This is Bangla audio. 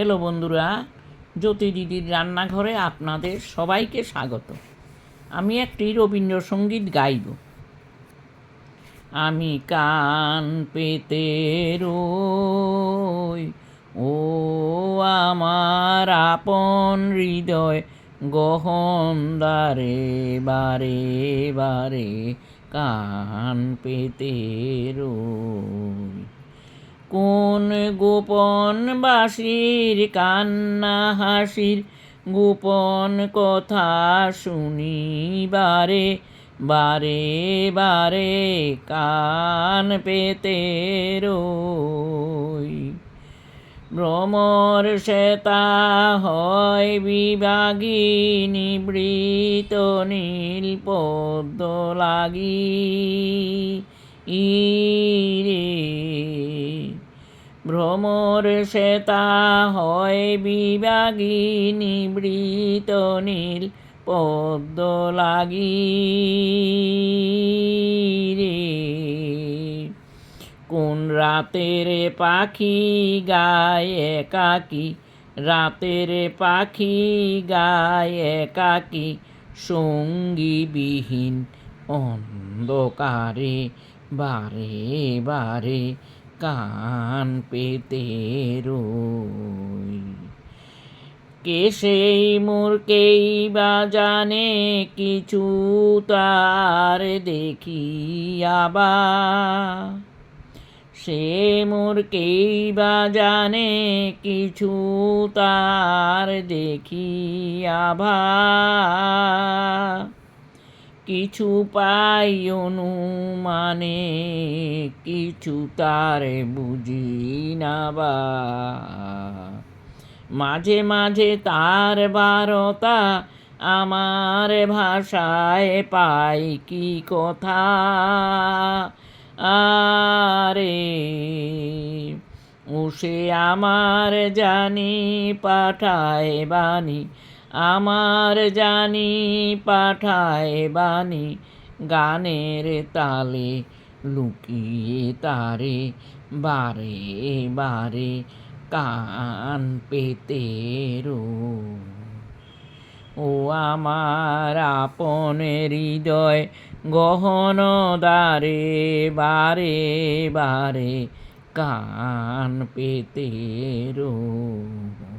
হ্যালো বন্ধুরা, জ্যোতি দিদির রান্নাঘরে আপনাদের সবাইকে স্বাগত। আমি একটি রবীন্দ্রসঙ্গীত গাইব। আমি কান পেতে রই, ও আমার আপন হৃদয় গহন দ্বারে বারে বারে কান পেতে রই। কোন গোপন বাঁশির কান্না হাসির গোপন কথা শুনি বারে বারে বারে কান পেতে রই। ভ্রমর শ্বেতা হয় বিভাগী নিবৃত নীল পদ্ম লাগি রে। ভ্রমর শ্বেতা হয় বিভাগী নিবৃত নীল পদ্ম লাগি রে। কোন রাতের পাখি গায় একাকী, রাতের পাখি গায় একাকী সঙ্গীবিহীন অন্ধকারে বারে বারে কান পেতে রই। কে সেই মূর্খেই বা জানে কিছু তার দেখিয়াবা, সে মূর্খেই বা জানে কিছু তার দেখিয়াবা। কিছু পাই অনুমানে, কিছু তার বুঝি না বা। মাঝে মাঝে তার বারতা আমার ভাষায় পাই কি কথা আরে। ও সে আমার জানি পাঠায় বাণী, আমার জানি পাঠায় বাণী গানের তালে লুকিয়ে তারে বারে বারে কান পেতে রই। ও আমার আপন হৃদয় গহন দ্বারে বারে বারে কান পেতে রই।